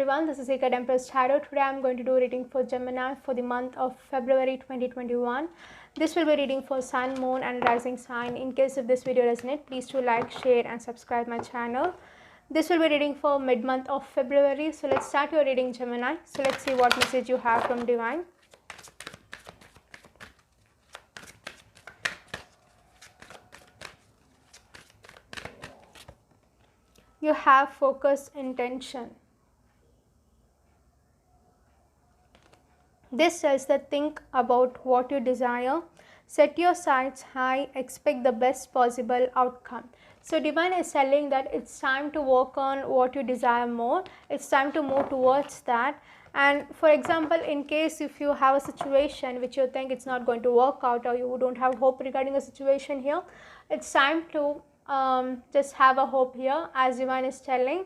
everyone, this is Eka Empress Tarot. Today I am going to do reading for Gemini for the month of February 2021. This will be reading for Sun, Moon and Rising sign. In case if this video resonates, please do like, share and subscribe my channel. This will be reading for mid-month of February. So let's start your reading, Gemini. So let's see what message you have from Divine. You have focused intention. This says that think about what you desire, set your sights high, expect the best possible outcome. So Divine is telling that it's time to work on what you desire more. It's time to move towards that. And for example, in case if you have a situation which you think it's not going to work out, or you don't have hope regarding a situation here, it's time to just have a hope here. As Divine is telling,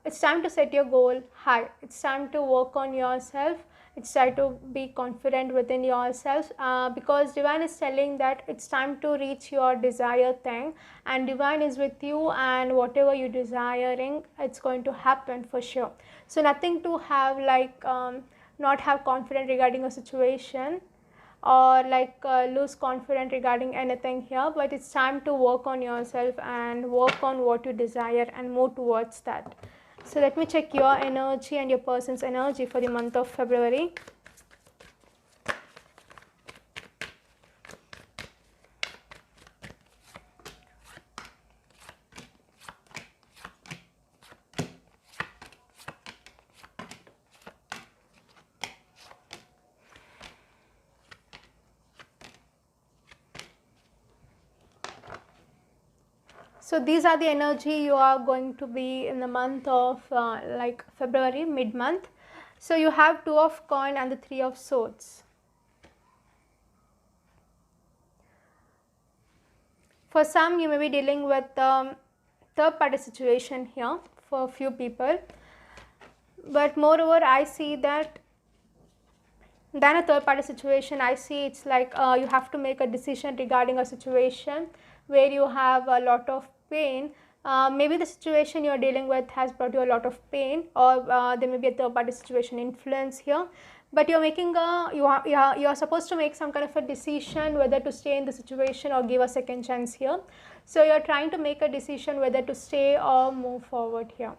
it's time to set your goal high. It's time to work on yourself. It's time to be confident within yourself, because Divine is telling that it's time to reach your desired thing, and Divine is with you, and whatever you're desiring, it's going to happen for sure. So nothing to have like not have confidence regarding a situation, or like lose confidence regarding anything here, but it's time to work on yourself and work on what you desire and move towards that. So let me check your energy and your person's energy for the month of February. So these are the energy you are going to be in the month of like February, mid-month. So you have 2 of coin and the 3 of swords. For some, you may be dealing with third party situation here for a few people. But moreover, I see that than a third party situation, I see it's like you have to make a decision regarding a situation where you have a lot of pain. Maybe the situation you're dealing with has brought you a lot of pain, or there may be a third party situation influence here, but you're making a you are supposed to make some kind of a decision whether to stay in the situation or give a second chance here. So you're trying to make a decision whether to stay or move forward here.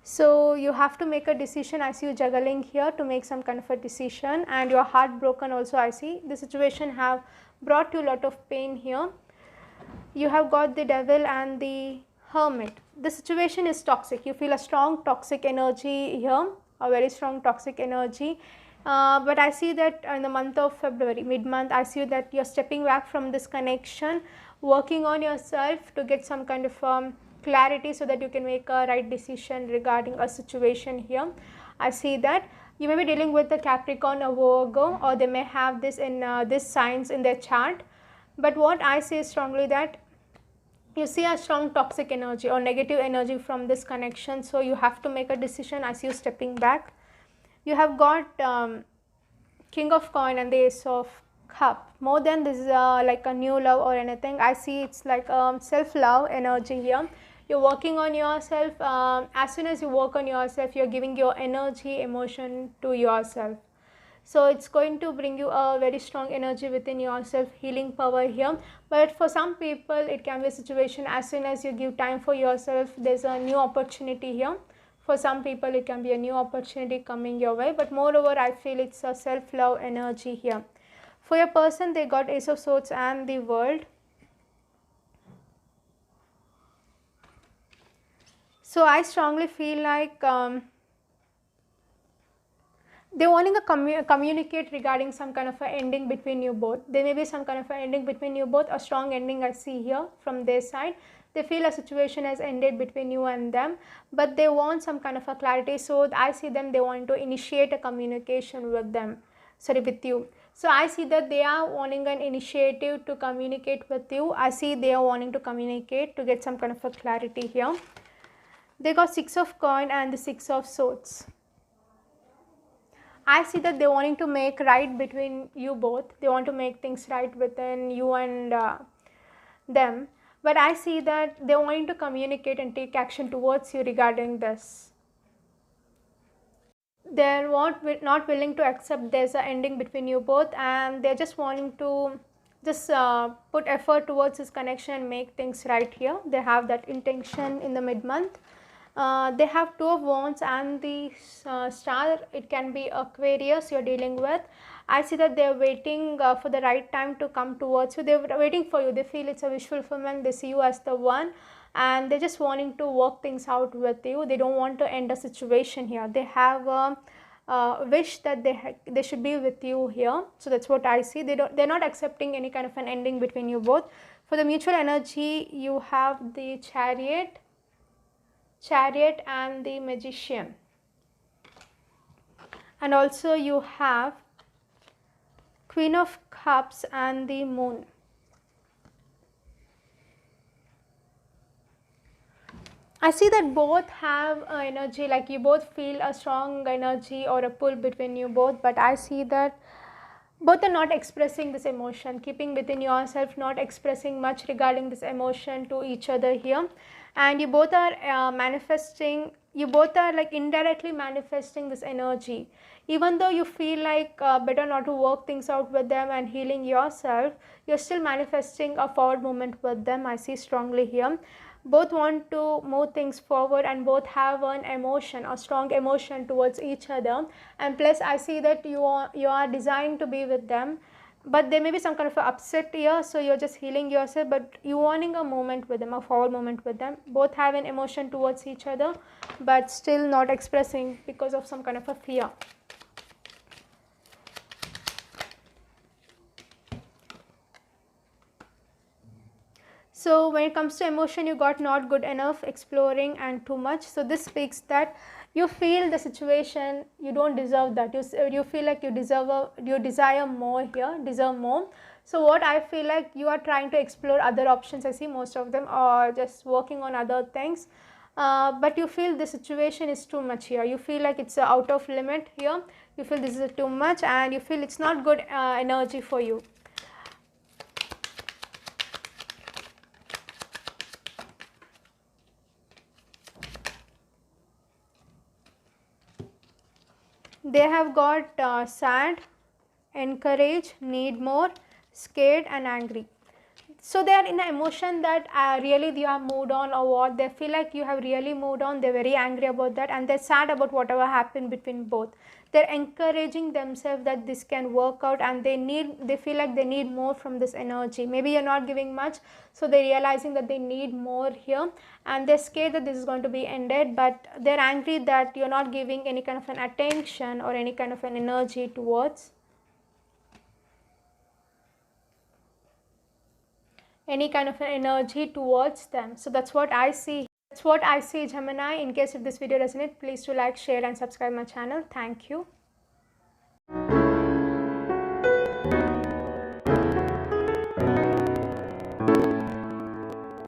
So you have to make a decision. I see you juggling here to make some kind of a decision, and you're heartbroken also. I see the situation have brought you a lot of pain here. You have got the Devil and the Hermit. The situation is toxic. You feel a strong toxic energy here, a very strong toxic energy. But I see that in the month of February, mid-month, I see that you're stepping back from this connection, working on yourself to get some kind of clarity so that you can make a right decision regarding a situation here. I see that you may be dealing with a Capricorn or Virgo, or they may have this in this signs in their chart. But what I say strongly that you see a strong toxic energy or negative energy from this connection. So you have to make a decision. I see you stepping back. You have got King of Coin and the Ace of Cup. More than this like a new love or anything, I see it's like self-love energy here. You're working on yourself. As soon as you work on yourself, you're giving your energy, emotion to yourself. So it's going to bring you a very strong energy within yourself, healing power here. But for some people, it can be a situation as soon as you give time for yourself, there's a new opportunity here. For some people, it can be a new opportunity coming your way. But moreover, I feel it's a self-love energy here. For your person, they got Ace of Swords and the World. So I strongly feel like they're wanting to communicate regarding some kind of a ending between you both. There may be some kind of a ending between you both, a strong ending I see here from their side. They feel a situation has ended between you and them, but they want some kind of a clarity. So I see them, they want to initiate a communication with them, with you. So I see that they are wanting an initiative to communicate with you. I see they are wanting to communicate to get some kind of a clarity here. They got 6 of Coin and the 6 of Swords. I see that they're wanting to make right between you both. They want to make things right within you and them. But I see that they're wanting to communicate and take action towards you regarding this. they're not willing to accept there's an ending between you both, and they're just wanting to just put effort towards this connection and make things right here. They have that intention in the mid-month. They have Two of Wands and the star. It can be Aquarius you're dealing with. I see that they're waiting for the right time to come towards you. They're waiting for you. They feel it's a wish fulfillment. They see you as the one, and they're just wanting to work things out with you. They don't want to end a situation here. They have a wish that they should be with you here. So that's what I see. They're not accepting any kind of an ending between you both. For the mutual energy, you have the Chariot and the Magician, and also you have Queen of Cups and the Moon. I see that both have energy, like you both feel a strong energy or a pull between you both, but I see that both are not expressing this emotion, keeping within yourself, not expressing much regarding this emotion to each other here. And you both are manifesting, you both are like indirectly manifesting this energy. Even though you feel like better not to work things out with them and healing yourself, you're still manifesting a forward movement with them. I see strongly here. Both want to move things forward, and both have an emotion, a strong emotion towards each other. And plus I see that you are designed to be with them, but there may be some kind of a upset here, so you're just healing yourself, but you wanting a moment with them, a forward moment with them. Both have an emotion towards each other, but still not expressing because of some kind of a fear. So when it comes to emotion, you got not good enough, exploring, and too much. So this speaks that you feel the situation, you don't deserve that. You feel like you desire more here, deserve more. So what I feel like, you are trying to explore other options. I see most of them are just working on other things. But you feel the situation is too much here. You feel like it's out of limit here. You feel this is too much, and you feel it's not good energy for you. They have got sad, encourage, need more, scared, and angry. So they are in an emotion that really they have moved on, or what, they feel like you have really moved on. They're very angry about that, and they're sad about whatever happened between both. They're encouraging themselves that this can work out, and they feel like they need more from this energy. Maybe you're not giving much, so they're realizing that they need more here, and they're scared that this is going to be ended, but they're angry that you're not giving any kind of an attention or any kind of an energy towards any kind of an energy towards them. So that's what I see. That's what I see, Gemini. In case if this video resonates, please do like, share, and subscribe my channel. Thank you.